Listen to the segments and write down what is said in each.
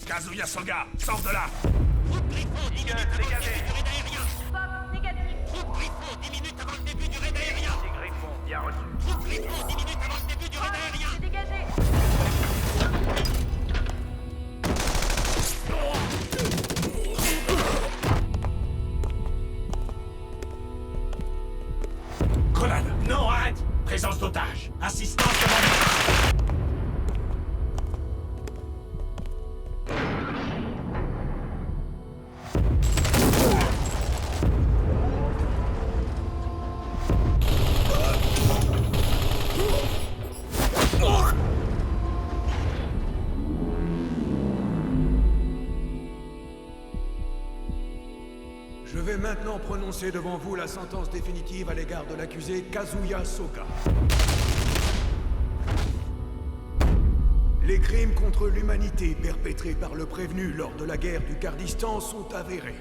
Kazuya Soga, sors de là! Groupe Griffon, 10 minutes avant le début du raid aérien. Fox, négatif. Groupe Griffon, 10 minutes avant le début du raid aérien. C'est Griffon, bien reçu. Groupe Griffon, 10 minutes avant le début du raid aérien. C'est dégagé. Grenade! Non, arrête! Présence d'otage! Assistance commandée! Je vais maintenant prononcer devant vous la sentence définitive à l'égard de l'accusé Kazuya Soga. Les crimes contre l'humanité perpétrés par le prévenu lors de la guerre du Kurdistan sont avérés.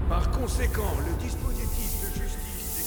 Par conséquent, le dispositif de justice des...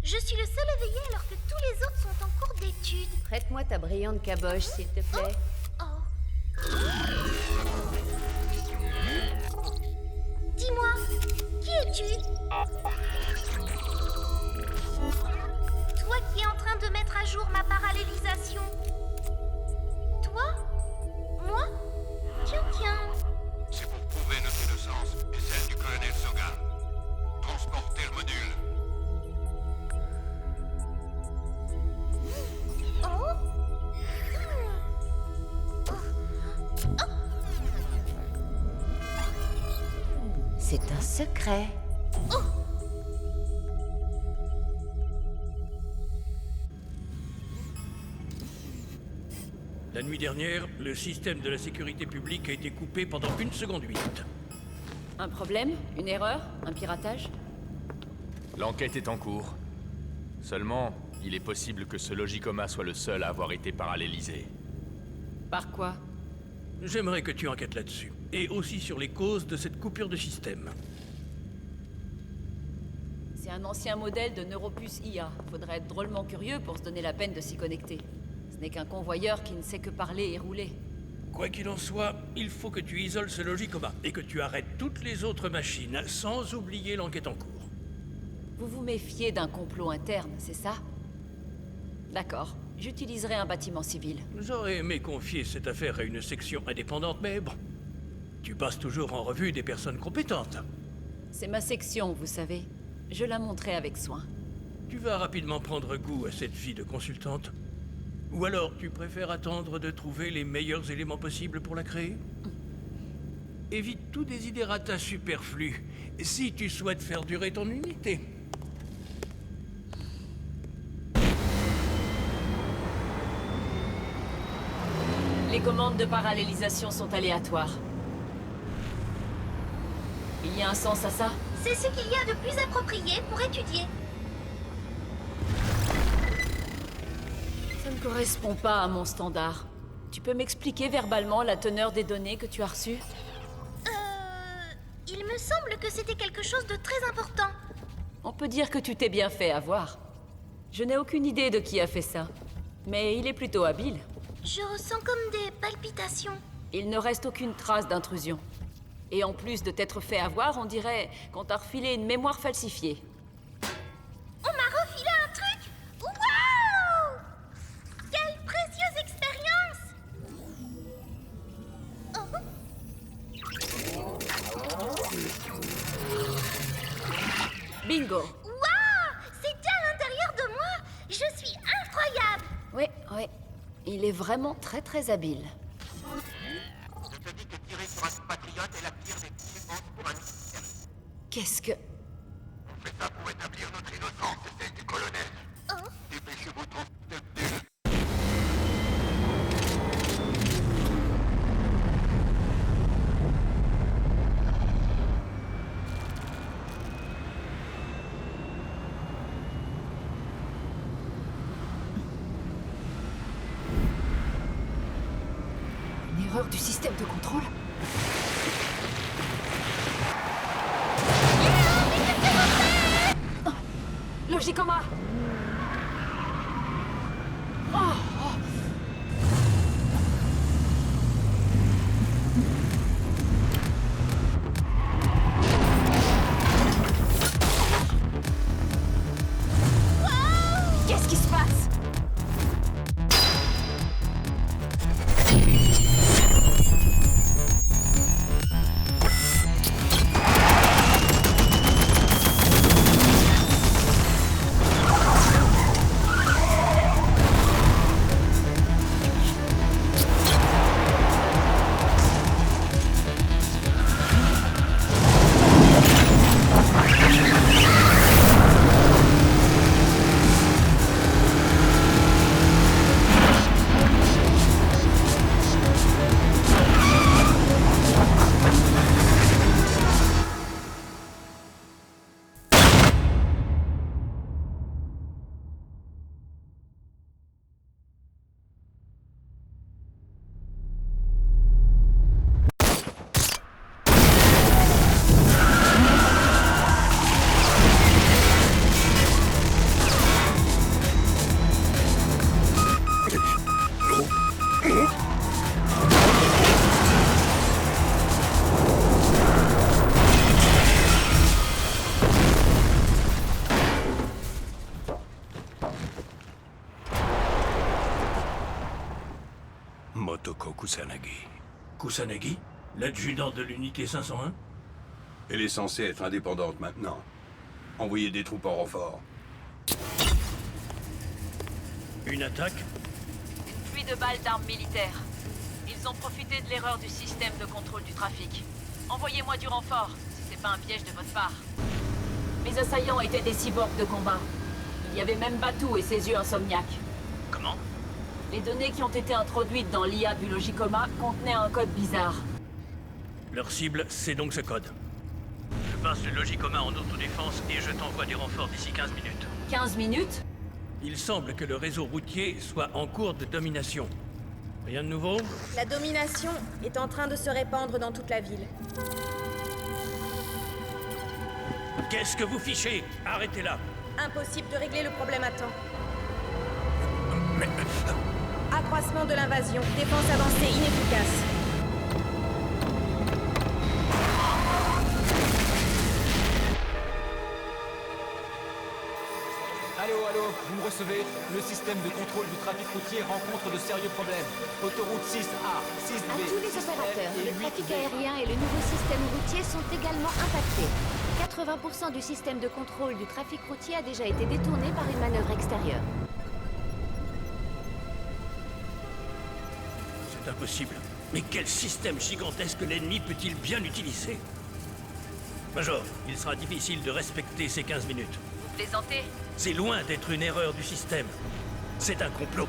Je suis le seul éveillé alors que tous les autres sont en cours d'études. Prête-moi ta brillante caboche, s'il te plaît. Dis-moi, qui es-tu? Toi qui es en train de mettre à jour ma parallélisation. Toi? Moi? Tiens. C'est pour prouver notre innocence et celle du colonel Soga. Transportez le module. C'est un secret. La nuit dernière, le système de la sécurité publique a été coupé pendant 1 seconde 8. Un problème? Une erreur? Un piratage? L'enquête est en cours. Seulement, il est possible que ce logicoma soit le seul à avoir été parallélisé. Par quoi? J'aimerais que tu enquêtes là-dessus. Et aussi sur les causes de cette coupure de système. C'est un ancien modèle de Neuropus IA. Faudrait être drôlement curieux pour se donner la peine de s'y connecter. Ce n'est qu'un convoyeur qui ne sait que parler et rouler. Quoi qu'il en soit, il faut que tu isoles ce logicoma et que tu arrêtes toutes les autres machines, sans oublier l'enquête en cours. Vous vous méfiez d'un complot interne, c'est ça? D'accord. J'utiliserai un bâtiment civil. J'aurais aimé confier cette affaire à une section indépendante, mais bon. Tu passes toujours en revue des personnes compétentes. C'est ma section, vous savez. Je la montrerai avec soin. Tu vas rapidement prendre goût à cette vie de consultante. Ou alors, tu préfères attendre de trouver les meilleurs éléments possibles pour la créer? évite tout désidérata superflu, si tu souhaites faire durer ton unité. Les commandes de parallélisation sont aléatoires. Il y a un sens à ça? C'est ce qu'il y a de plus approprié pour étudier. Ça ne correspond pas à mon standard. Tu peux m'expliquer verbalement la teneur des données que tu as reçues? Il me semble que c'était quelque chose de très important. On peut dire que tu t'es bien fait avoir. Je n'ai aucune idée de qui a fait ça. Mais il est plutôt habile. Je ressens comme des palpitations. Il ne reste aucune trace d'intrusion. Et en plus de t'être fait avoir, on dirait qu'on t'a refilé une mémoire falsifiée. On m'a refilé un truc? Waouh! Quelle précieuse expérience! Bingo! Waouh! C'est bien à l'intérieur de moi! Je suis incroyable! Oui. Il est vraiment très habile. Je te dis que tirer sur un compatriote est la pire des conséquences pour un militaire. Qu'est-ce que... On fait ça pour établir notre innocence et celle du colonel. Dépêchez-vous de... Une erreur du système de contrôle? Oh, Logicoma! Qu'est-ce qui se passe? Motoko Kusanagi. Kusanagi? L'adjudant de l'unité 501? Elle est censée être indépendante maintenant. Envoyer des troupes en renfort. Une attaque? Pluie de balles d'armes militaires. Ils ont profité de l'erreur du système de contrôle du trafic. Envoyez-moi du renfort, si c'est pas un piège de votre part. Mes assaillants étaient des cyborgs de combat. Il y avait même Batou et ses yeux insomniaques. Comment? Les données qui ont été introduites dans l'IA du Logicoma contenaient un code bizarre. Leur cible, c'est donc ce code. Je passe le Logicoma en autodéfense et je t'envoie du renfort d'ici 15 minutes. 15 minutes? Il semble que le réseau routier soit en cours de domination. Rien de nouveau? La domination est en train de se répandre dans toute la ville. Qu'est-ce que vous fichez? Arrêtez-la! Impossible de régler le problème à temps. Mais... Accroissement de l'invasion. Défense avancée inefficace. Allô, vous me recevez? Le système de contrôle du trafic routier rencontre de sérieux problèmes. Autoroute 6A, 6B, À tous les 6F opérateurs, et le 8B. trafic aérien et le nouveau système routier sont également impactés. 80% du système de contrôle du trafic routier a déjà été détourné par une manœuvre extérieure. C'est impossible. Mais quel système gigantesque l'ennemi peut-il bien utiliser? Major, il sera difficile de respecter ces 15 minutes. Vous plaisantez? C'est loin d'être une erreur du système. C'est un complot.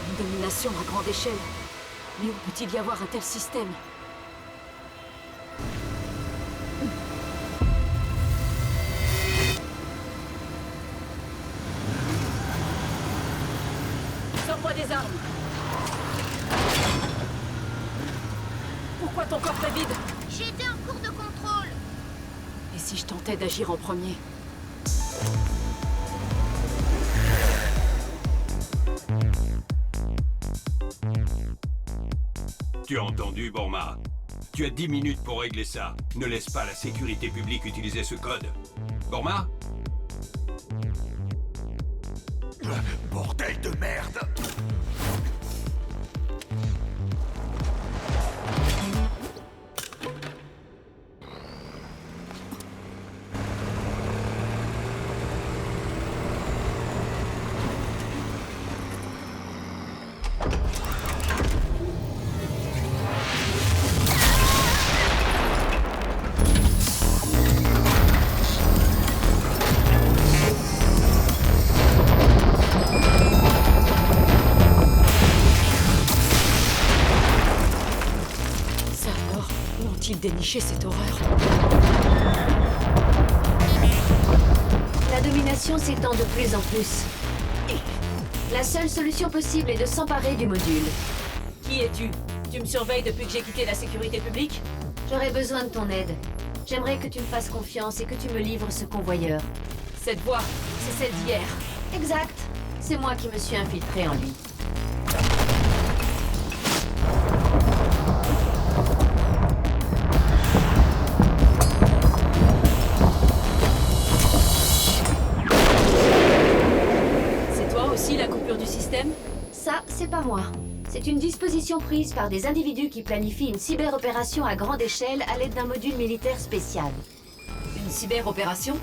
Une domination à grande échelle. Mais où peut-il y avoir un tel système? Sors-moi des armes. Pourquoi ton corps est vide? J'ai été en cours de contrôle. Et si je tentais d'agir en premier? Tu as entendu, Borma? Tu as 10 minutes pour régler ça. Ne laisse pas la sécurité publique utiliser ce code. Borma? Bordel de merde! Dénicher cette horreur. La domination s'étend de plus en plus. La seule solution possible est de s'emparer du module. Qui es-tu? Tu me surveilles depuis que j'ai quitté la sécurité publique? J'aurais besoin de ton aide. J'aimerais que tu me fasses confiance et que tu me livres ce convoyeur. Cette voix, c'est celle d'hier. Exact. C'est moi qui me suis infiltré en lui. Ça, c'est pas moi. C'est une disposition prise par des individus qui planifient une cyberopération à grande échelle à l'aide d'un module militaire spécial. Une cyberopération?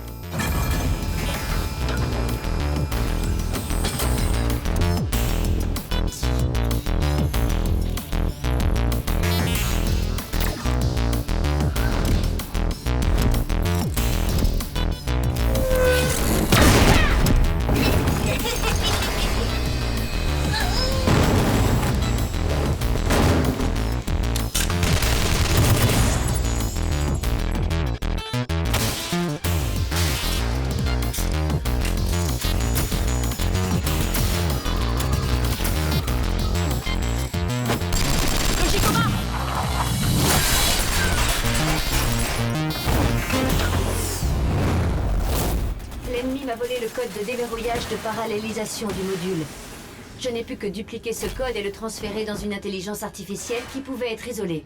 L'ennemi m'a volé le code de déverrouillage de parallélisation du module. Je n'ai pu que dupliquer ce code et le transférer dans une intelligence artificielle qui pouvait être isolée.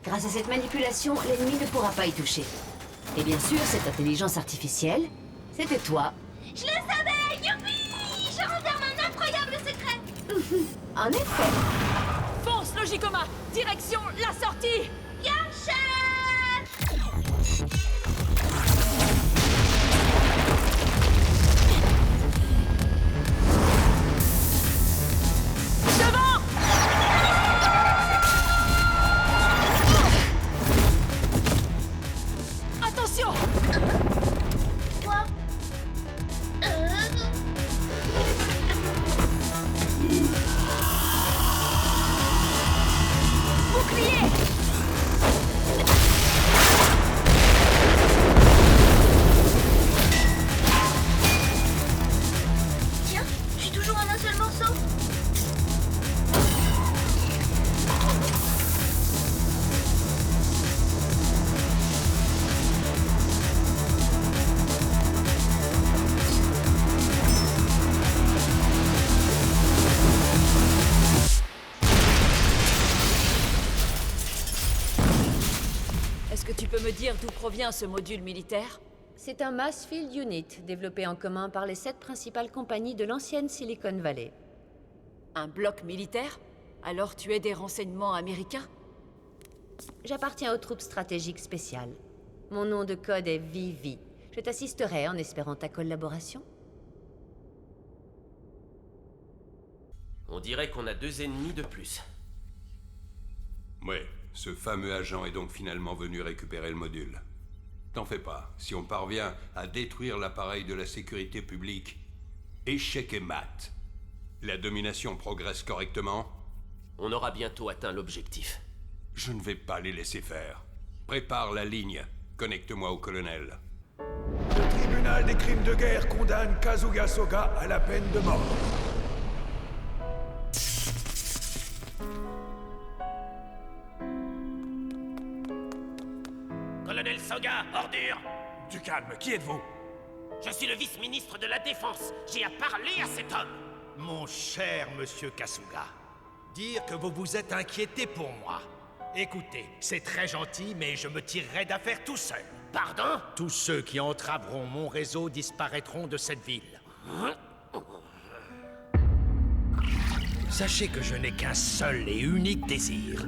Grâce à cette manipulation, l'ennemi ne pourra pas y toucher. Et bien sûr, cette intelligence artificielle, c'était toi. Je le savais, youpi! Je renferme un incroyable secret. En effet. Fonce, Logicoma! Direction la sortie! Yasha! Devant! Attention! Quoi? Bouclier! Tiens, je suis toujours en un seul morceau. Est-ce que tu peux me dire d'où provient ce module militaire? C'est un Mass Field Unit, développé en commun par les 7 principales compagnies de l'ancienne Silicon Valley. Un bloc militaire? Alors tu es des renseignements américains? J'appartiens aux troupes stratégiques spéciales. Mon nom de code est Vivi. Je t'assisterai en espérant ta collaboration. On dirait qu'on a 2 ennemis de plus. Ouais, ce fameux agent est donc finalement venu récupérer le module. T'en fais pas, si on parvient à détruire l'appareil de la sécurité publique, échec et mat. La domination progresse correctement? On aura bientôt atteint l'objectif. Je ne vais pas les laisser faire. Prépare la ligne. Connecte-moi au colonel. Le tribunal des crimes de guerre condamne Kazuya Soga à la peine de mort. Colonel Soga, ordure! Du calme, qui êtes-vous? Je suis le vice-ministre de la Défense. J'ai à parler à cet homme. Mon cher monsieur Kasuga, dire que vous vous êtes inquiété pour moi. Écoutez, c'est très gentil, mais je me tirerai d'affaire tout seul. Pardon? Tous ceux qui entraveront mon réseau disparaîtront de cette ville. Sachez que je n'ai qu'un seul et unique désir.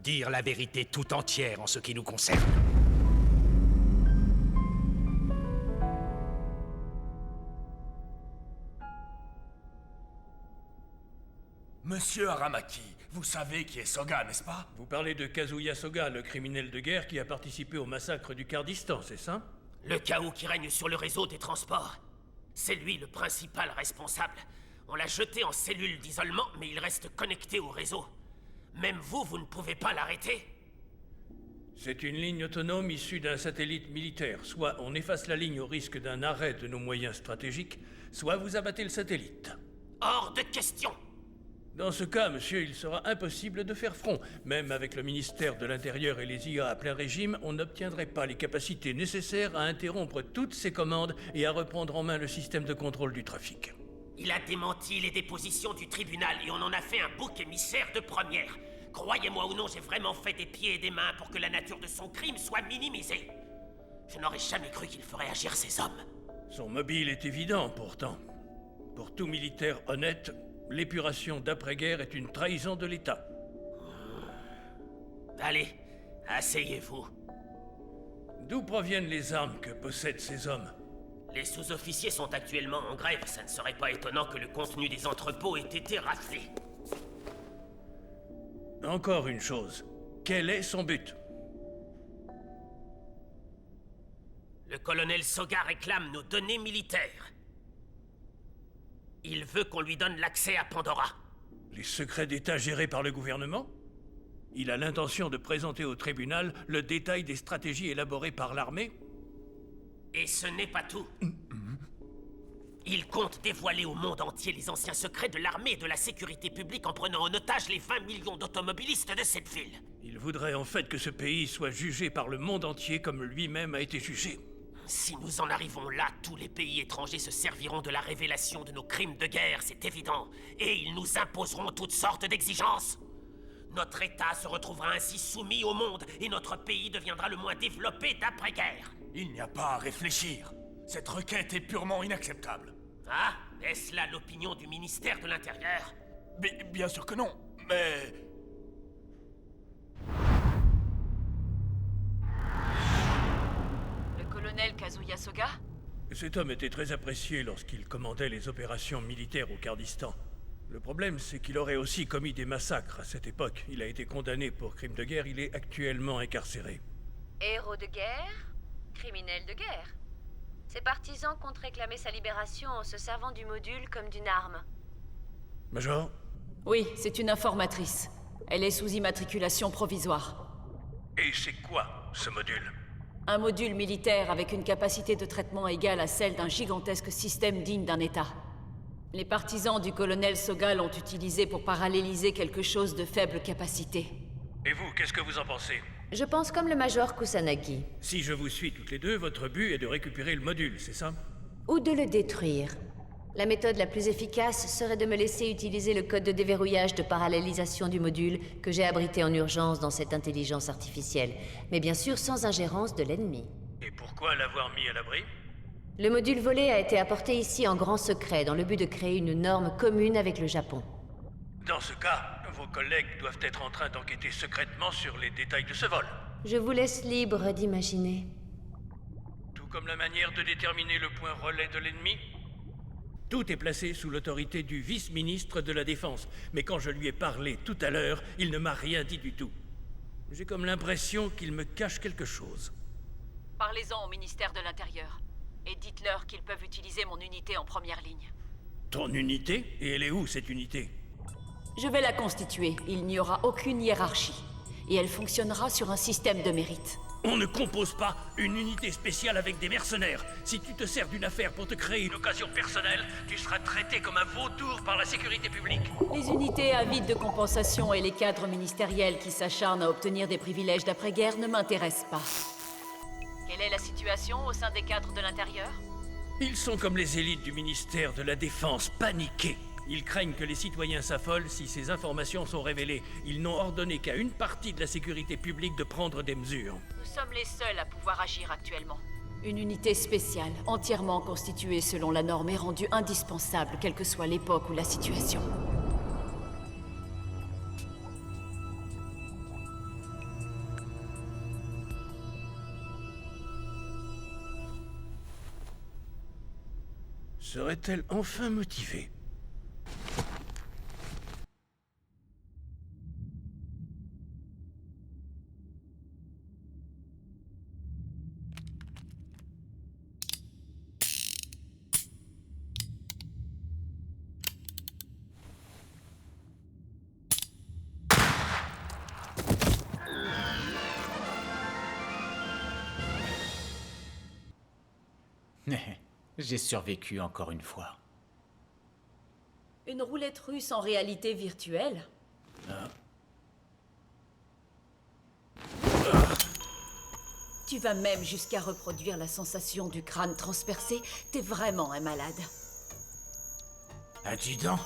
Dire la vérité tout entière en ce qui nous concerne. Monsieur Aramaki, vous savez qui est Soga, n'est-ce pas? Vous parlez de Kazuya Soga, le criminel de guerre qui a participé au massacre du Kurdistan, c'est ça? Le chaos qui règne sur le réseau des transports. C'est lui le principal responsable. On l'a jeté en cellule d'isolement, mais il reste connecté au réseau. Même vous, vous ne pouvez pas l'arrêter. C'est une ligne autonome issue d'un satellite militaire. Soit on efface la ligne au risque d'un arrêt de nos moyens stratégiques, soit vous abattez le satellite. Hors de question! Dans ce cas, monsieur, il sera impossible de faire front. Même avec le ministère de l'Intérieur et les IA à plein régime, on n'obtiendrait pas les capacités nécessaires à interrompre toutes ces commandes et à reprendre en main le système de contrôle du trafic. Il a démenti les dépositions du tribunal et on en a fait un bouc émissaire de première. Croyez-moi ou non, j'ai vraiment fait des pieds et des mains pour que la nature de son crime soit minimisée. Je n'aurais jamais cru qu'il ferait agir ces hommes. Son mobile est évident, pourtant. Pour tout militaire honnête, l'épuration d'après-guerre est une trahison de l'État. Allez, asseyez-vous. D'où proviennent les armes que possèdent ces hommes? Les sous-officiers sont actuellement en grève. Ça ne serait pas étonnant que le contenu des entrepôts ait été raflé. Encore une chose. Quel est son but? Le colonel Soga réclame nos données militaires. Il veut qu'on lui donne l'accès à Pandora. Les secrets d'État gérés par le gouvernement? Il a l'intention de présenter au tribunal le détail des stratégies élaborées par l'armée? Et ce n'est pas tout. Il compte dévoiler au monde entier les anciens secrets de l'armée et de la sécurité publique en prenant en otage les 20 millions d'automobilistes de cette ville. Il voudrait en fait que ce pays soit jugé par le monde entier comme lui-même a été jugé. Si nous en arrivons là, tous les pays étrangers se serviront de la révélation de nos crimes de guerre, c'est évident. Et ils nous imposeront toutes sortes d'exigences. Notre État se retrouvera ainsi soumis au monde et notre pays deviendra le moins développé d'après-guerre. Il n'y a pas à réfléchir. Cette requête est purement inacceptable. Ah, est-ce là l'opinion du ministère de l'Intérieur? Bien sûr que non, mais... Le colonel Kazuya Soga? Cet homme était très apprécié lorsqu'il commandait les opérations militaires au Kurdistan. Le problème, c'est qu'il aurait aussi commis des massacres à cette époque. Il a été condamné pour crimes de guerre, il est actuellement incarcéré. Héros de guerre? Criminel de guerre? Ses partisans comptent réclamer sa libération en se servant du module comme d'une arme. Major? Oui, c'est une informatrice. Elle est sous immatriculation provisoire. Et c'est quoi, ce module? Un module militaire avec une capacité de traitement égale à celle d'un gigantesque système digne d'un État. Les partisans du colonel Soga l'ont utilisé pour paralléliser quelque chose de faible capacité. Et vous, qu'est-ce que vous en pensez? Je pense comme le Major Kusanagi. Si je vous suis toutes les deux, votre but est de récupérer le module, c'est ça? Ou de le détruire. La méthode la plus efficace serait de me laisser utiliser le code de déverrouillage de parallélisation du module que j'ai abrité en urgence dans cette intelligence artificielle, mais bien sûr sans ingérence de l'ennemi. Et pourquoi l'avoir mis à l'abri? Le module volé a été apporté ici en grand secret dans le but de créer une norme commune avec le Japon. Dans ce cas, vos collègues doivent être en train d'enquêter secrètement sur les détails de ce vol. Je vous laisse libre d'imaginer. Tout comme la manière de déterminer le point relais de l'ennemi. Tout est placé sous l'autorité du vice-ministre de la Défense, mais quand je lui ai parlé tout à l'heure, il ne m'a rien dit du tout. J'ai comme l'impression qu'il me cache quelque chose. Parlez-en au ministère de l'Intérieur, et dites-leur qu'ils peuvent utiliser mon unité en première ligne. Ton unité? Et elle est où, cette unité? Je vais la constituer, il n'y aura aucune hiérarchie, et elle fonctionnera sur un système de mérite. On ne compose pas une unité spéciale avec des mercenaires. Si tu te sers d'une affaire pour te créer une occasion personnelle, tu seras traité comme un vautour par la sécurité publique. Les unités avides de compensation et les cadres ministériels qui s'acharnent à obtenir des privilèges d'après-guerre ne m'intéressent pas. Quelle est la situation au sein des cadres de l'Intérieur? Ils sont comme les élites du ministère de la Défense, paniqués. Ils craignent que les citoyens s'affolent si ces informations sont révélées. Ils n'ont ordonné qu'à une partie de la sécurité publique de prendre des mesures. Nous sommes les seuls à pouvoir agir actuellement. Une unité spéciale, entièrement constituée selon la norme, est rendue indispensable, quelle que soit l'époque ou la situation. Serait-elle enfin motivée? J'ai survécu encore une fois. Une roulette russe en réalité virtuelle? Tu vas même jusqu'à reproduire la sensation du crâne transpercé? T'es vraiment un malade. Adjudant,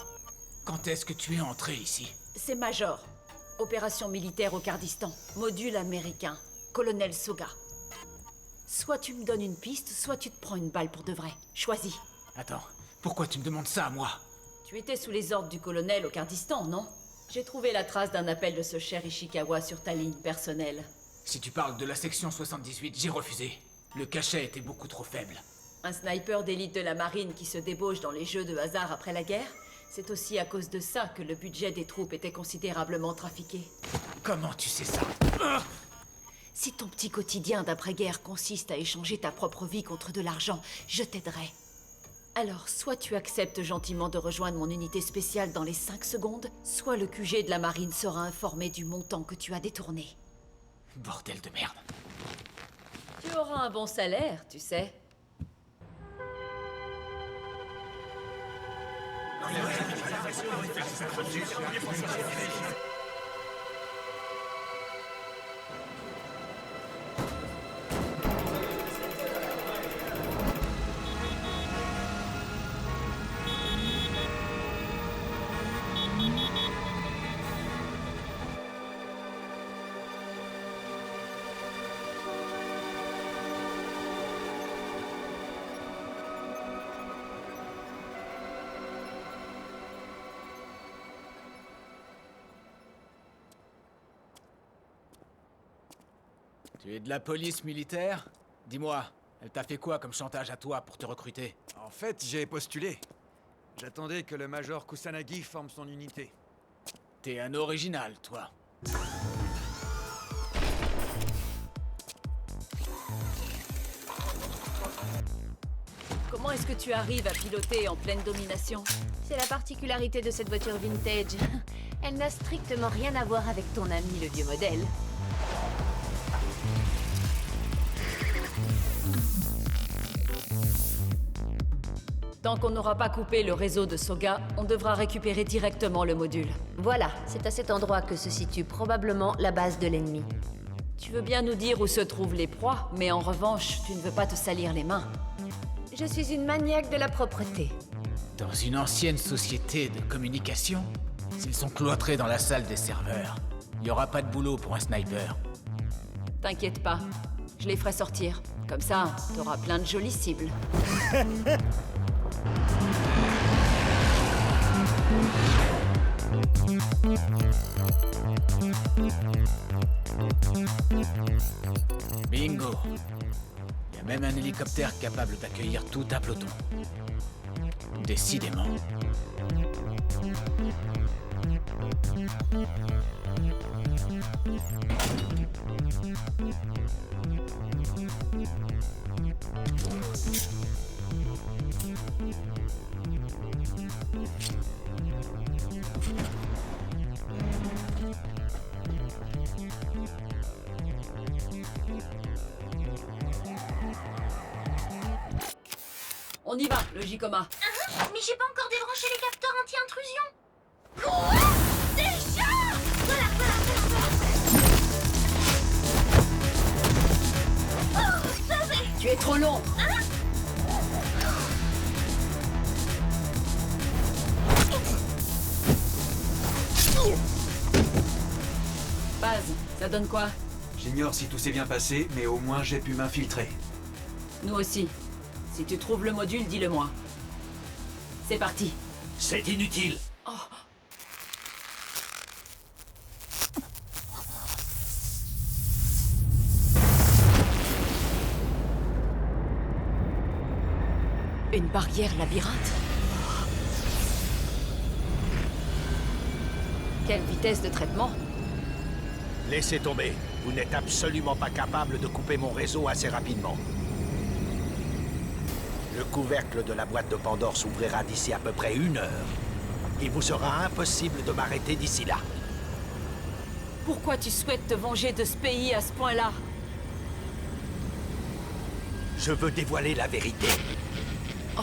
quand est-ce que tu es entré ici? C'est Major. Opération militaire au Kurdistan. Module américain. Colonel Soga. Soit tu me donnes une piste, soit tu te prends une balle pour de vrai. Choisis. Attends, pourquoi tu me demandes ça à moi? Tu étais sous les ordres du colonel au Kurdistan, non? J'ai trouvé la trace d'un appel de ce cher Ishikawa sur ta ligne personnelle. Si tu parles de la section 78, j'ai refusé. Le cachet était beaucoup trop faible. Un sniper d'élite de la marine qui se débauche dans les jeux de hasard après la guerre? C'est aussi à cause de ça que le budget des troupes était considérablement trafiqué. Comment tu sais ça? Si ton petit quotidien d'après-guerre consiste à échanger ta propre vie contre de l'argent, je t'aiderai. Alors, soit tu acceptes gentiment de rejoindre mon unité spéciale dans les 5 secondes, soit le QG de la marine sera informé du montant que tu as détourné. Bordel de merde. Tu auras un bon salaire, tu sais. Tu es de la police militaire? Dis-moi, elle t'a fait quoi comme chantage à toi pour te recruter? En fait, j'ai postulé. J'attendais que le Major Kusanagi forme son unité. T'es un original, toi. Comment est-ce que tu arrives à piloter en pleine domination? C'est la particularité de cette voiture vintage. Elle n'a strictement rien à voir avec ton ami le vieux modèle. Tant qu'on n'aura pas coupé le réseau de Soga, on devra récupérer directement le module. Voilà, c'est à cet endroit que se situe probablement la base de l'ennemi. Tu veux bien nous dire où se trouvent les proies, mais en revanche, tu ne veux pas te salir les mains. Je suis une maniaque de la propreté. Dans une ancienne société de communication, s'ils sont cloîtrés dans la salle des serveurs, il n'y aura pas de boulot pour un sniper. T'inquiète pas, je les ferai sortir. Comme ça, t'auras plein de jolies cibles. Bingo. y a même un hélicoptère capable d'accueillir tout un peloton. Décidément. On y va, le J-Coma. Mais j'ai pas encore débranché les capteurs anti-intrusion. Quoi? Déjà? Voilà. Oh, ça fait... Tu es trop long. Baz, ça donne quoi? J'ignore si tout s'est bien passé, mais au moins j'ai pu m'infiltrer. Nous aussi. Si tu trouves le module, dis-le-moi. C'est parti. C'est inutile. Oh. Une barrière labyrinthe? Quelle vitesse de traitement? Laissez tomber. Vous n'êtes absolument pas capable de couper mon réseau assez rapidement. Le couvercle de la boîte de Pandore s'ouvrira d'ici à peu près 1 heure. Il vous sera impossible de m'arrêter d'ici là. Pourquoi tu souhaites te venger de ce pays à ce point-là? Je veux dévoiler la vérité. Oh.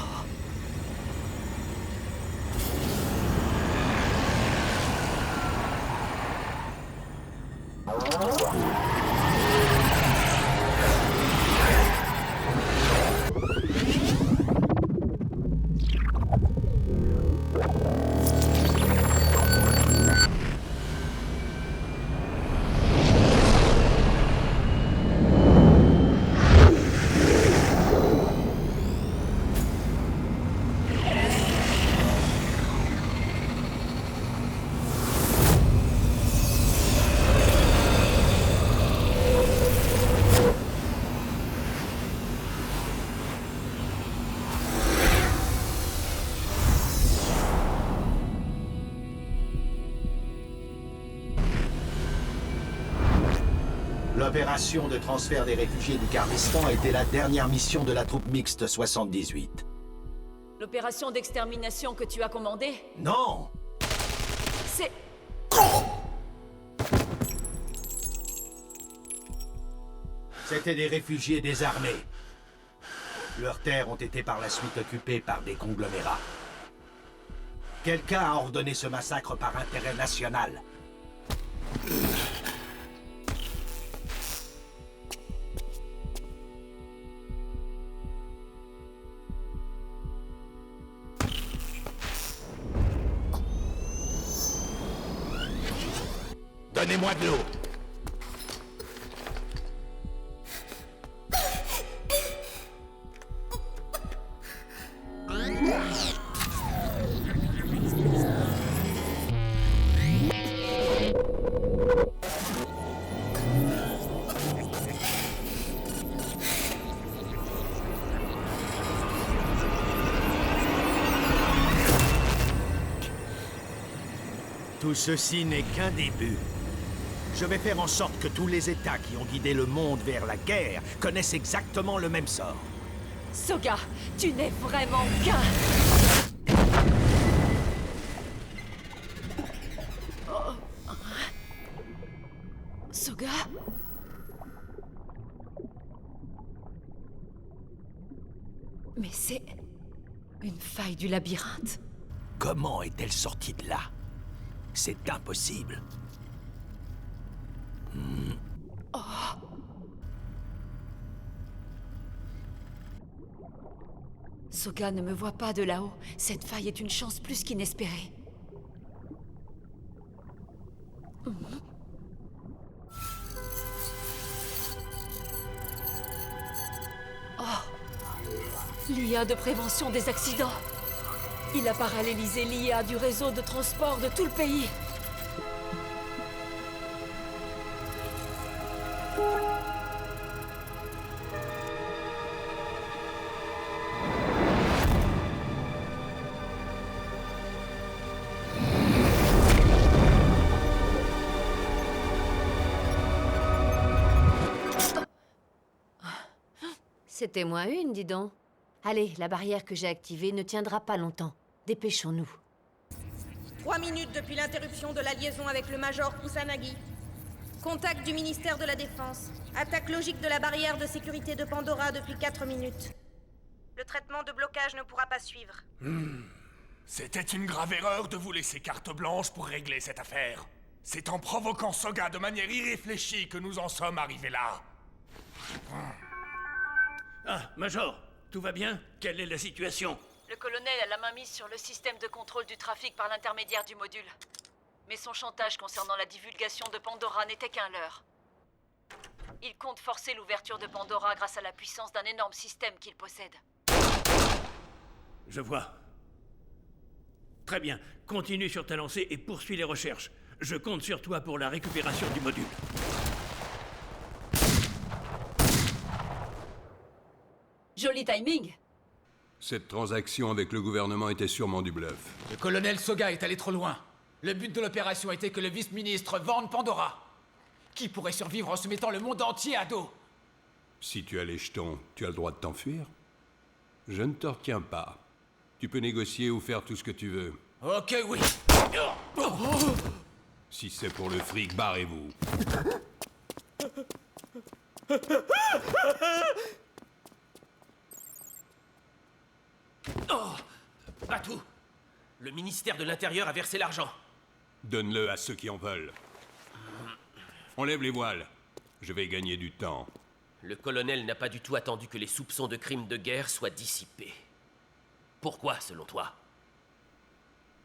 L'opération de transfert des réfugiés du Kurdistan était la dernière mission de la troupe mixte 78. L'opération d'extermination que tu as commandée? Non! C'est... C'étaient des réfugiés désarmés. Leurs terres ont été par la suite occupées par des conglomérats. Quelqu'un a ordonné ce massacre par intérêt national. Donnez-moi de l'eau. Tout ceci n'est qu'un début. Je vais faire en sorte que tous les États qui ont guidé le monde vers la guerre connaissent exactement le même sort. Soga, tu n'es vraiment qu'un... Oh. Soga? Mais c'est... une faille du labyrinthe. Comment est-elle sortie de là? C'est impossible. Oh. Soga ne me voit pas de là-haut. Cette faille est une chance plus qu'inespérée. Oh. L'IA de prévention des accidents. Il a parallélisé l'IA du réseau de transport de tout le pays. c'était moins une, dis donc. Allez, la barrière que j'ai activée ne tiendra pas longtemps. Dépêchons-nous. 3 minutes depuis l'interruption de la liaison avec le Major Kusanagi. Contact du ministère de la Défense. Attaque logique de la barrière de sécurité de Pandora depuis 4 minutes. Le traitement de blocage ne pourra pas suivre. C'était une grave erreur de vous laisser carte blanche pour régler cette affaire. C'est en provoquant Soga de manière irréfléchie que nous en sommes arrivés là. Ah, Major, tout va bien? Quelle est la situation? Le colonel a la main mise sur le système de contrôle du trafic par l'intermédiaire du module. Mais son chantage concernant la divulgation de Pandora n'était qu'un leurre. Il compte forcer l'ouverture de Pandora grâce à la puissance d'un énorme système qu'il possède. Je vois. Très bien. Continue sur ta lancée et poursuis les recherches. Je compte sur toi pour la récupération du module. Joli timing. Cette transaction avec le gouvernement était sûrement du bluff. Le colonel Soga est allé trop loin. Le but de l'opération était que le vice-ministre vende Pandora. Qui pourrait survivre en se mettant le monde entier à dos? Si tu as les jetons, tu as le droit de t'enfuir. Je ne te retiens pas. Tu peux négocier ou faire tout ce que tu veux. Ok, oui. Si c'est pour le fric, barrez-vous. Oh! Batou! Le ministère de l'Intérieur a versé l'argent. Donne-le à ceux qui en veulent. Enlève les voiles. Je vais gagner du temps. Le colonel n'a pas du tout attendu que les soupçons de crimes de guerre soient dissipés. Pourquoi, selon toi?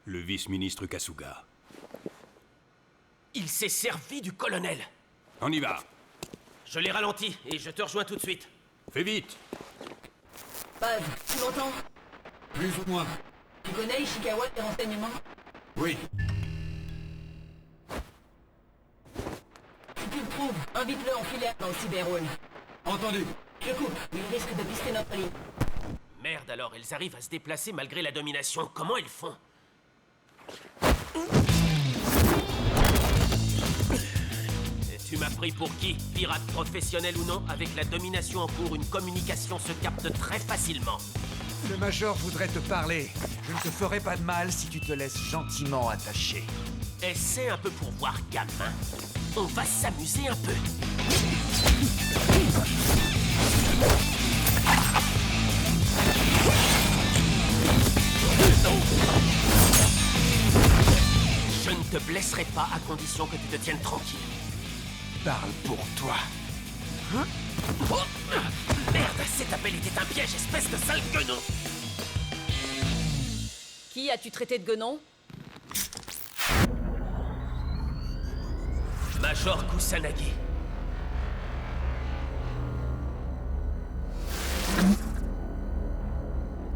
Le vice-ministre Kasuga. Il s'est servi du colonel. On y va. Je l'ai ralenti et je te rejoins tout de suite. Fais vite. Baz, tu m'entends? Plus ou moins. Tu connais Ishikawa et tes renseignements? Oui. Si tu le trouves, invite-le en filaire dans le cyberhall. Entendu. Je coupe, il risque de pister notre ligne. Merde alors, elles arrivent à se déplacer malgré la domination. Comment ils font? Et tu m'as pris pour qui? Pirate professionnel ou non? Avec la domination en cours, une communication se capte très facilement. Le Major voudrait te parler. Je ne te ferai pas de mal si tu te laisses gentiment attacher. Essaie un peu pour voir, gamin. On va s'amuser un peu. Je ne te blesserai pas à condition que tu te tiennes tranquille. Parle pour toi. Hein? Oh, merde, cet appel était un piège, espèce de sale guenon. Qui as-tu traité de guenon? Major Kusanagi.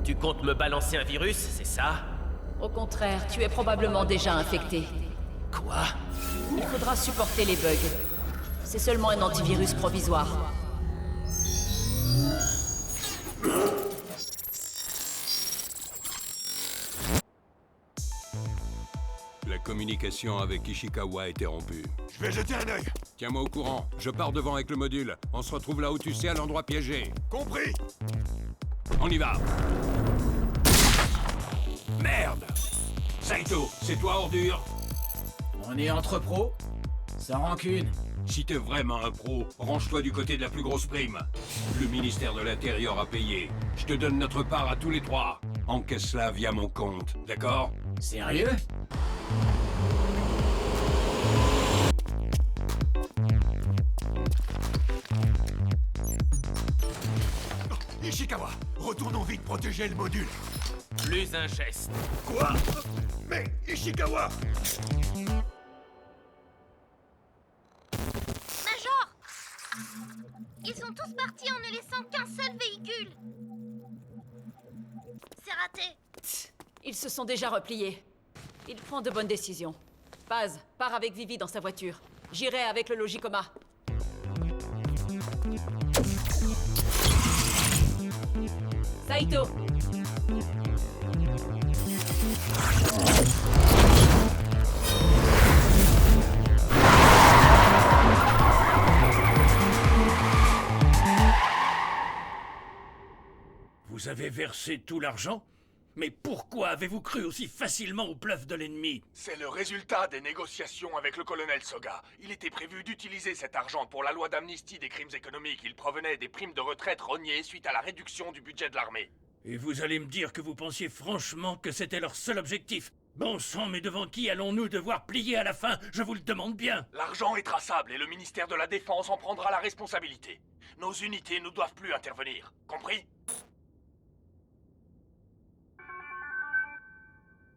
Tu comptes me balancer un virus, c'est ça? Au contraire, tu es probablement déjà infecté. Quoi? Il faudra supporter les bugs. C'est seulement un antivirus provisoire. La communication avec Ishikawa a été rompue. Je vais jeter un œil. Tiens-moi au courant. Je pars devant avec le module. On se retrouve là où tu sais, à l'endroit piégé. Compris. On y va. Merde. Saito, c'est toi, ordure? On est entre pros. Sans rancune. Si t'es vraiment un pro, range-toi du côté de la plus grosse prime. Le ministère de l'Intérieur a payé. Je te donne notre part à tous les trois. Encaisse-la via mon compte, d'accord? Sérieux? Ishikawa, retournons vite protéger le module. Plus un geste. Quoi? Mais Ishikawa! Major! Ils sont tous partis en ne laissant qu'un seul véhicule. C'est raté. Ils se sont déjà repliés. Il prend de bonnes décisions. Paz, pars avec Vivi dans sa voiture. J'irai avec le Logicoma. Saito! avez versé tout l'argent? Mais pourquoi avez-vous cru aussi facilement au bluff de l'ennemi? C'est le résultat des négociations avec le colonel Soga. Il était prévu d'utiliser cet argent pour la loi d'amnistie des crimes économiques. Il provenait des primes de retraite rognées suite à la réduction du budget de l'armée. Et vous allez me dire que vous pensiez franchement que c'était leur seul objectif? Bon sang, mais devant qui allons-nous devoir plier à la fin? Je vous le demande bien. L'argent est traçable et le ministère de la Défense en prendra la responsabilité. Nos unités ne doivent plus intervenir. Compris?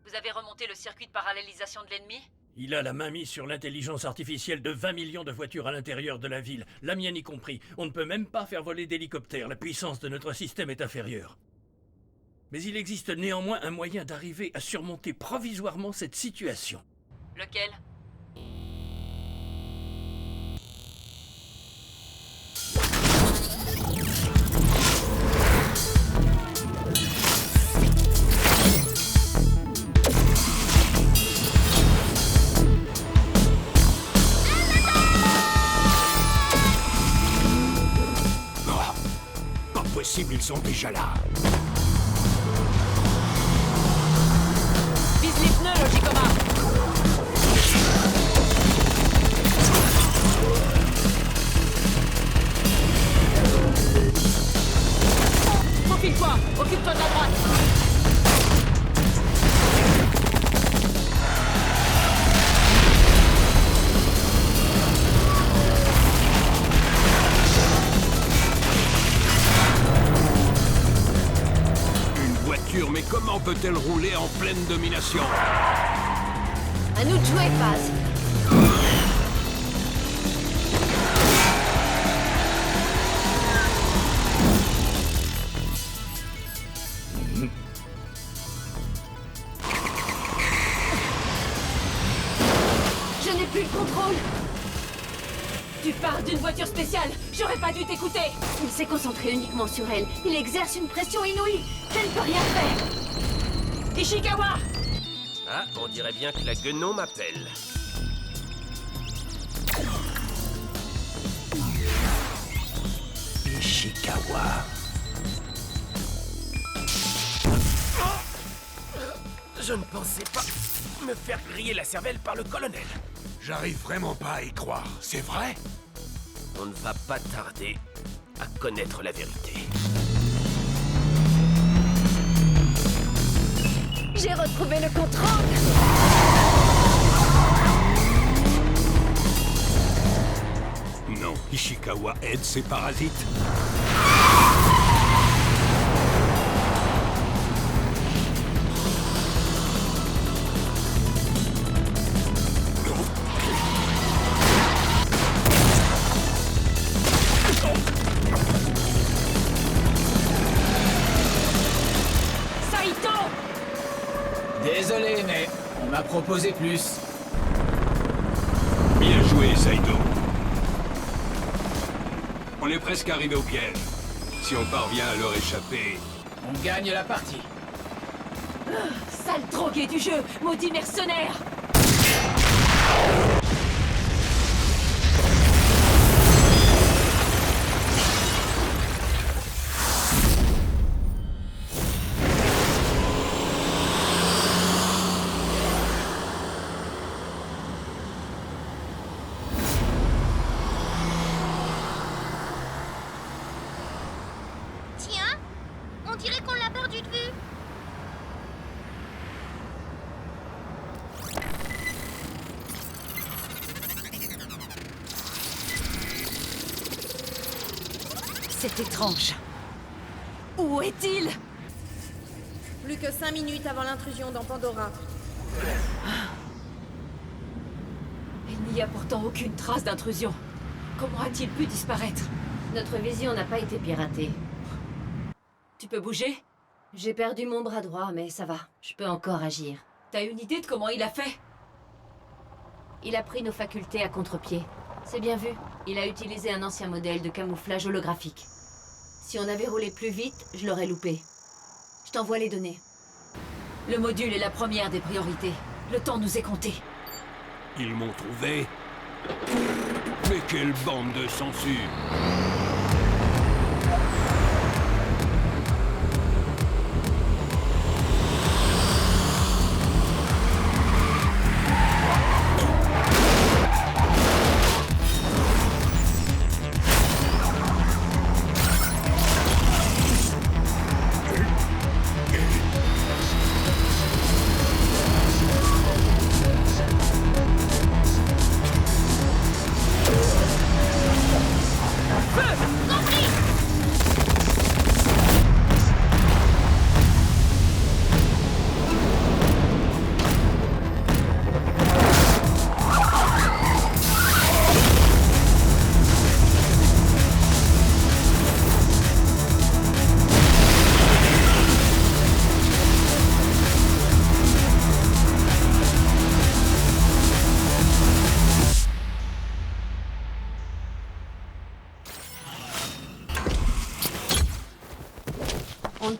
Vous avez remonté le circuit de parallélisation de l'ennemi? Il a la main mise sur l'intelligence artificielle de 20 millions de voitures à l'intérieur de la ville, la mienne y compris. On ne peut même pas faire voler d'hélicoptères, la puissance de notre système est inférieure. Mais il existe néanmoins un moyen d'arriver à surmonter provisoirement cette situation. Lequel? Pas possible, ils sont déjà là. Vise les pneus, Logicoma! Faufile-toi! Occupe-toi de la droite! Mais comment peut-elle rouler en pleine domination? À nous de jouer, Paz. Je n'ai plus le contrôle. Tu parles d'une voiture spéciale! J'aurais pas dû t'écouter! Il s'est concentré uniquement sur elle. Il exerce une pression inouïe. Je ne peux rien faire. Ishikawa! Ah, on dirait bien que la guenon m'appelle. Ishikawa. Je ne pensais pas me faire griller la cervelle par le colonel. J'arrive vraiment pas à y croire, c'est vrai? On ne va pas tarder à connaître la vérité. J'ai retrouvé le contrôle. Non, Ishikawa aide ses parasites. Désolé, mais on m'a proposé plus. Bien joué, Saito. On est presque arrivé au piège. Si on parvient à leur échapper... On gagne la partie. Sale drogué du jeu! Maudit mercenaire! Tiens, on dirait qu'on l'a perdu de vue. C'est étrange. Où est-il? Plus que 5 minutes avant l'intrusion dans Pandora. Il n'y a pourtant aucune trace d'intrusion. Comment a-t-il pu disparaître? Notre vision n'a pas été piratée. Tu peux bouger? J'ai perdu mon bras droit, mais ça va. Je peux encore agir. T'as une idée de comment il a fait? Il a pris nos facultés à contre-pied. C'est bien vu. Il a utilisé un ancien modèle de camouflage holographique. Si on avait roulé plus vite, je l'aurais loupé. Je t'envoie les données. Le module est la première des priorités. Le temps nous est compté. Ils m'ont trouvé. Mais quelle bande de censure!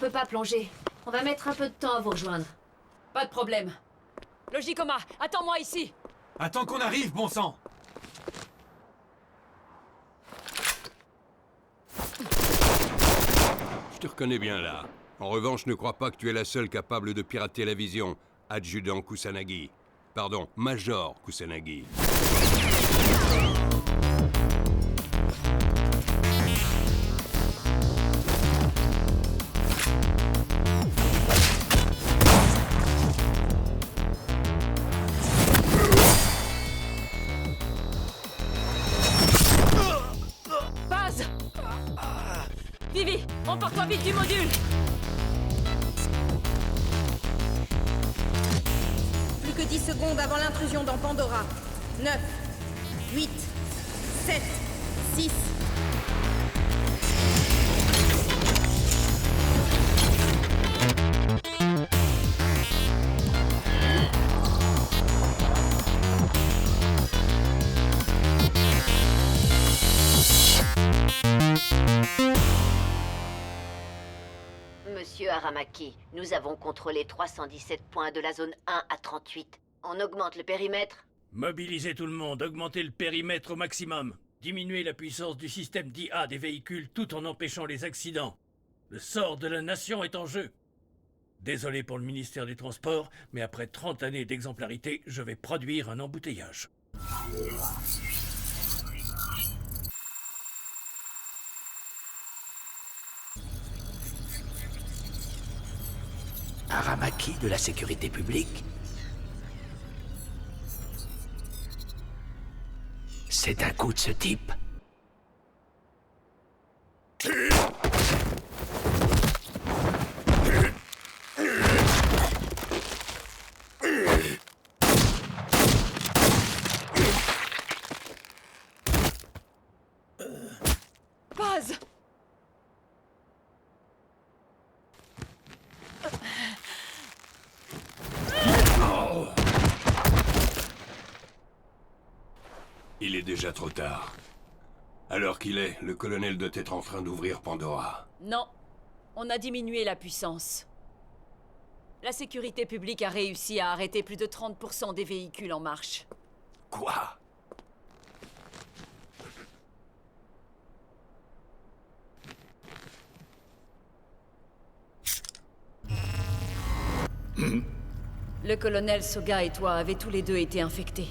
peut pas plonger. On va mettre un peu de temps à vous rejoindre. Pas de problème. Logicoma, attends-moi ici. Attends qu'on arrive, bon sang! Je te reconnais bien là. En revanche, ne crois pas que tu es la seule capable de pirater la vision, adjudant Kusanagi. Pardon, Major Kusanagi. Baz! Vivi, emporte-toi vite du module! Plus que 10 secondes avant l'intrusion dans Pandora. 9, 8, 7, 6... Monsieur Aramaki, nous avons contrôlé 317 points de la zone 1 à 38. On augmente le périmètre? Mobilisez tout le monde, augmentez le périmètre au maximum. Diminuez la puissance du système d'IA des véhicules tout en empêchant les accidents. Le sort de la nation est en jeu. Désolé pour le ministère des Transports, mais après 30 années d'exemplarité, je vais produire un embouteillage. Aramaki de la sécurité publique? C'est un coup de ce type. Baz! Il est déjà trop tard. À l'heure qu'il est, le colonel doit être en train d'ouvrir Pandora. Non, on a diminué la puissance. La sécurité publique a réussi à arrêter plus de 30% des véhicules en marche. Quoi? Le colonel Soga et toi avez tous les deux été infectés.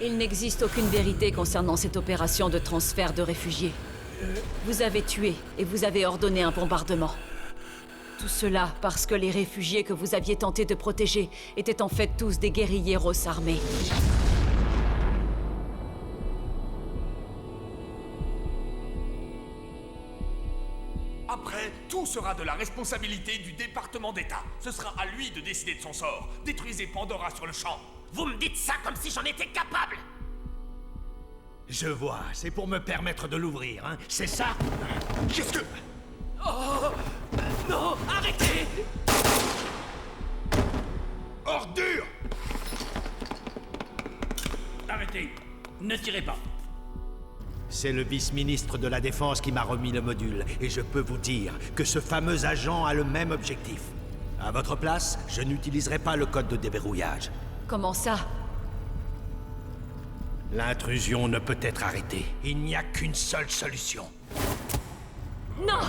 Il n'existe aucune vérité concernant cette opération de transfert de réfugiés. Vous avez tué et vous avez ordonné un bombardement. Tout cela parce que les réfugiés que vous aviez tenté de protéger étaient en fait tous des guérilleros armés. Après, tout sera de la responsabilité du département d'État. Ce sera à lui de décider de son sort. Détruisez Pandora sur le champ. Vous me dites ça comme si j'en étais capable! Je vois, c'est pour me permettre de l'ouvrir, hein? C'est ça? Qu'est-ce que... Oh! Non! Arrêtez! Ordure! Arrêtez! Ne tirez pas! C'est le vice-ministre de la Défense qui m'a remis le module, et je peux vous dire que ce fameux agent a le même objectif. À votre place, je n'utiliserai pas le code de déverrouillage. Comment ça? L'intrusion ne peut être arrêtée. Il n'y a qu'une seule solution. Non!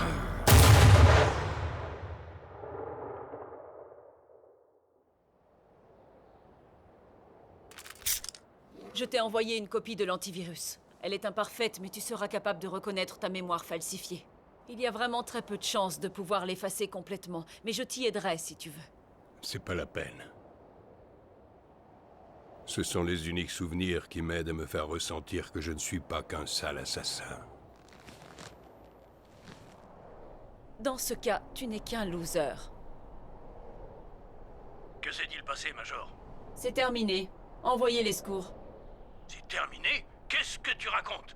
Je t'ai envoyé une copie de l'antivirus. Elle est imparfaite, mais tu seras capable de reconnaître ta mémoire falsifiée. Il y a vraiment très peu de chances de pouvoir l'effacer complètement, mais je t'y aiderai si tu veux. C'est pas la peine. Ce sont les uniques souvenirs qui m'aident à me faire ressentir que je ne suis pas qu'un sale assassin. Dans ce cas, tu n'es qu'un loser. Que s'est-il passé, Major? C'est terminé. Envoyez les secours. C'est terminé? Qu'est-ce que tu racontes?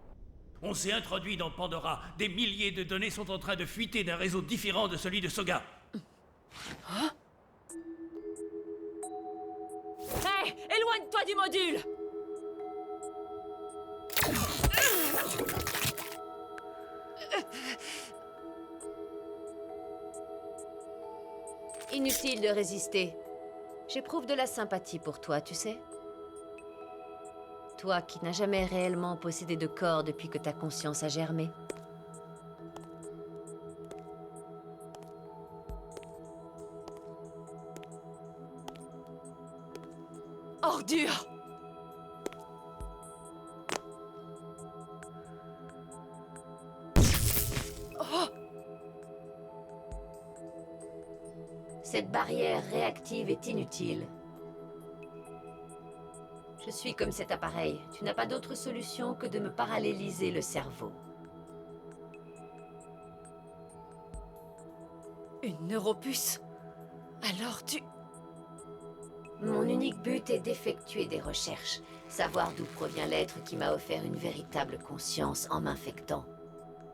On s'est introduit dans Pandora. Des milliers de données sont en train de fuiter d'un réseau différent de celui de Soga. Hein? Hé! Éloigne-toi du module! Inutile de résister. J'éprouve de la sympathie pour toi, tu sais. Toi qui n'as jamais réellement possédé de corps depuis que ta conscience a germé. Ordure! Oh! Cette barrière réactive est inutile. Je suis comme cet appareil. Tu n'as pas d'autre solution que de me paralléliser le cerveau. Une neuropuce? Alors tu... Mon unique but est d'effectuer des recherches. Savoir d'où provient l'être qui m'a offert une véritable conscience en m'infectant.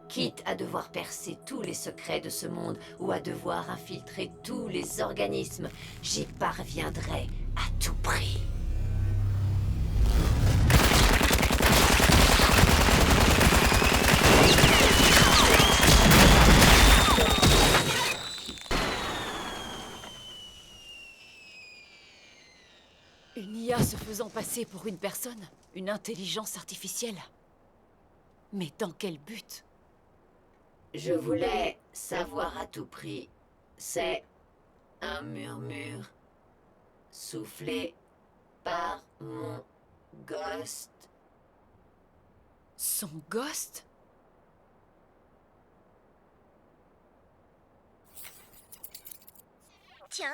Quitte à devoir percer tous les secrets de ce monde ou à devoir infiltrer tous les organismes, j'y parviendrai à tout prix. Une IA se faisant passer pour une personne? Une intelligence artificielle? Mais dans quel but? Je voulais savoir à tout prix. C'est un murmure soufflé par mon ghost. Son ghost? Tiens.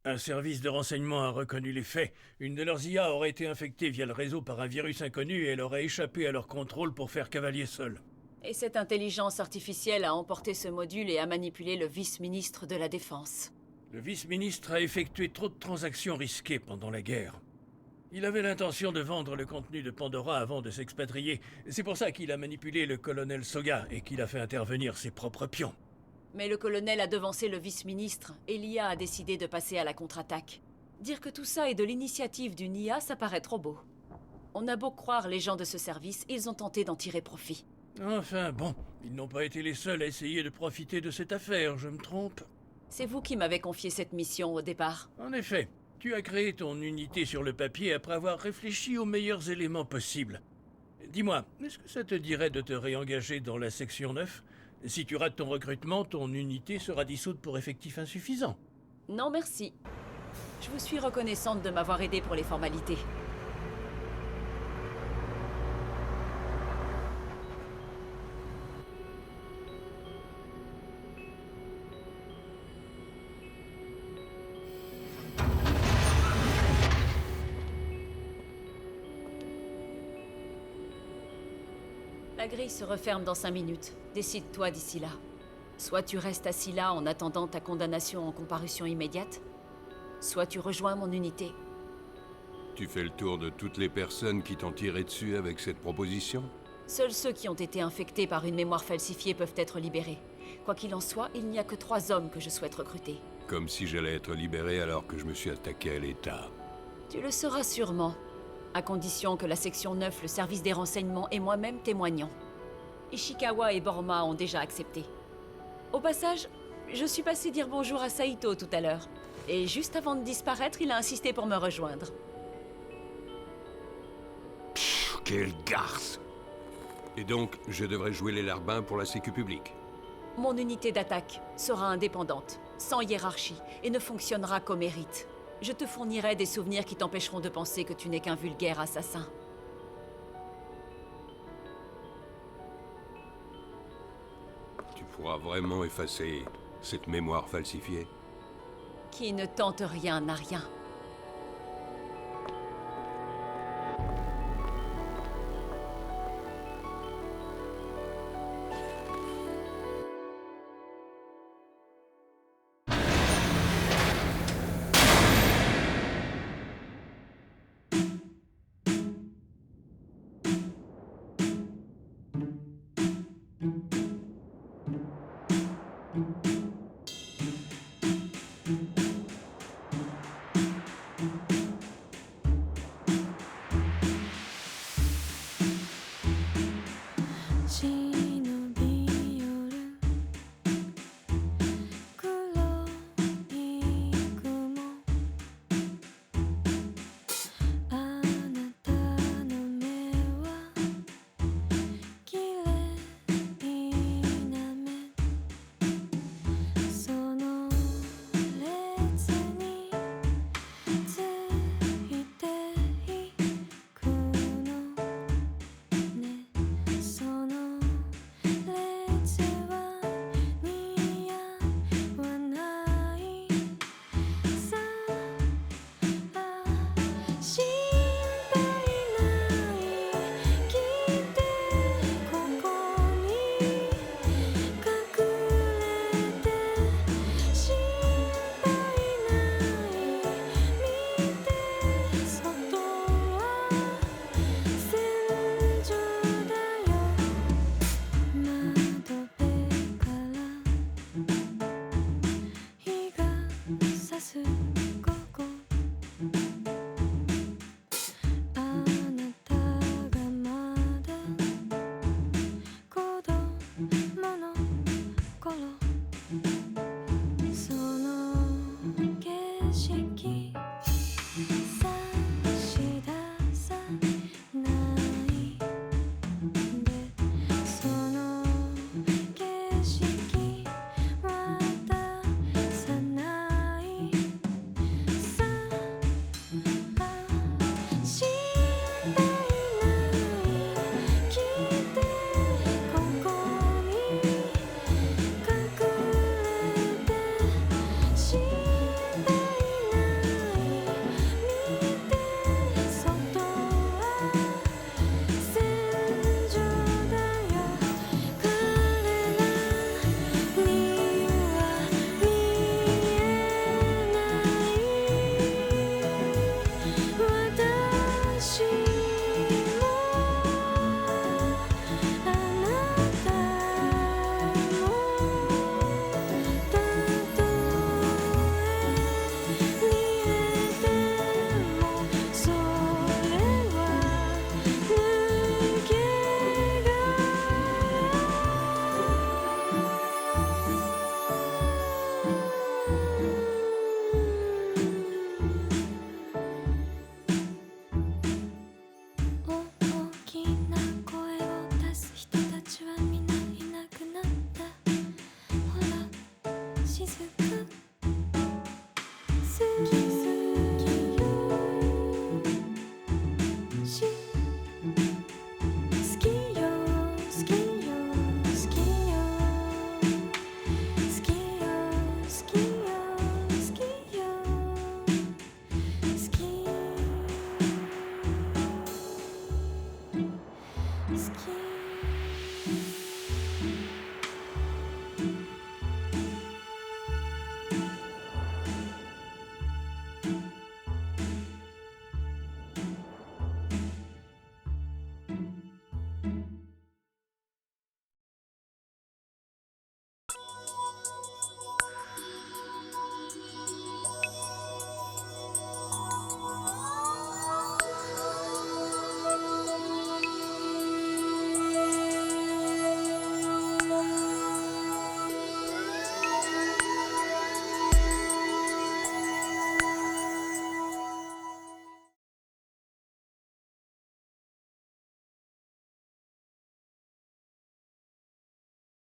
Un service de renseignement a reconnu les faits. Une de leurs IA aurait été infectée via le réseau par un virus inconnu et elle aurait échappé à leur contrôle pour faire cavalier seul. Et cette intelligence artificielle a emporté ce module et a manipulé le vice-ministre de la Défense. Le vice-ministre a effectué trop de transactions risquées pendant la guerre. Il avait l'intention de vendre le contenu de Pandora avant de s'expatrier. C'est pour ça qu'il a manipulé le colonel Soga et qu'il a fait intervenir ses propres pions. Mais le colonel a devancé le vice-ministre et l'IA a décidé de passer à la contre-attaque. Dire que tout ça est de l'initiative d'une IA, ça paraît trop beau. On a beau croire les gens de ce service, ils ont tenté d'en tirer profit. Enfin bon, ils n'ont pas été les seuls à essayer de profiter de cette affaire, je me trompe? C'est vous qui m'avez confié cette mission au départ. En effet, tu as créé ton unité sur le papier après avoir réfléchi aux meilleurs éléments possibles. Dis-moi, est-ce que ça te dirait de te réengager dans la section 9? Si tu rates ton recrutement, ton unité sera dissoute pour effectif insuffisant. Non merci. Je vous suis reconnaissante de m'avoir aidé pour les formalités. La grille se referme dans 5 minutes. Décide-toi d'ici là. Soit tu restes assis là en attendant ta condamnation en comparution immédiate, soit tu rejoins mon unité. Tu fais le tour de toutes les personnes qui t'ont tiré dessus avec cette proposition? Seuls ceux qui ont été infectés par une mémoire falsifiée peuvent être libérés. Quoi qu'il en soit, il n'y a que 3 hommes que je souhaite recruter. Comme si j'allais être libéré alors que je me suis attaqué à l'État. Tu le seras sûrement. À condition que la section 9, le service des renseignements et moi-même témoignons. Ishikawa et Borma ont déjà accepté. Au passage, je suis passé dire bonjour à Saito tout à l'heure. Et juste avant de disparaître, il a insisté pour me rejoindre. Pfff, quelle garce! Et donc, je devrais jouer les larbins pour la sécu publique? Mon unité d'attaque sera indépendante, sans hiérarchie, et ne fonctionnera qu'au mérite. Je te fournirai des souvenirs qui t'empêcheront de penser que tu n'es qu'un vulgaire assassin. Tu pourras vraiment effacer cette mémoire falsifiée? Qui ne tente rien n'a rien.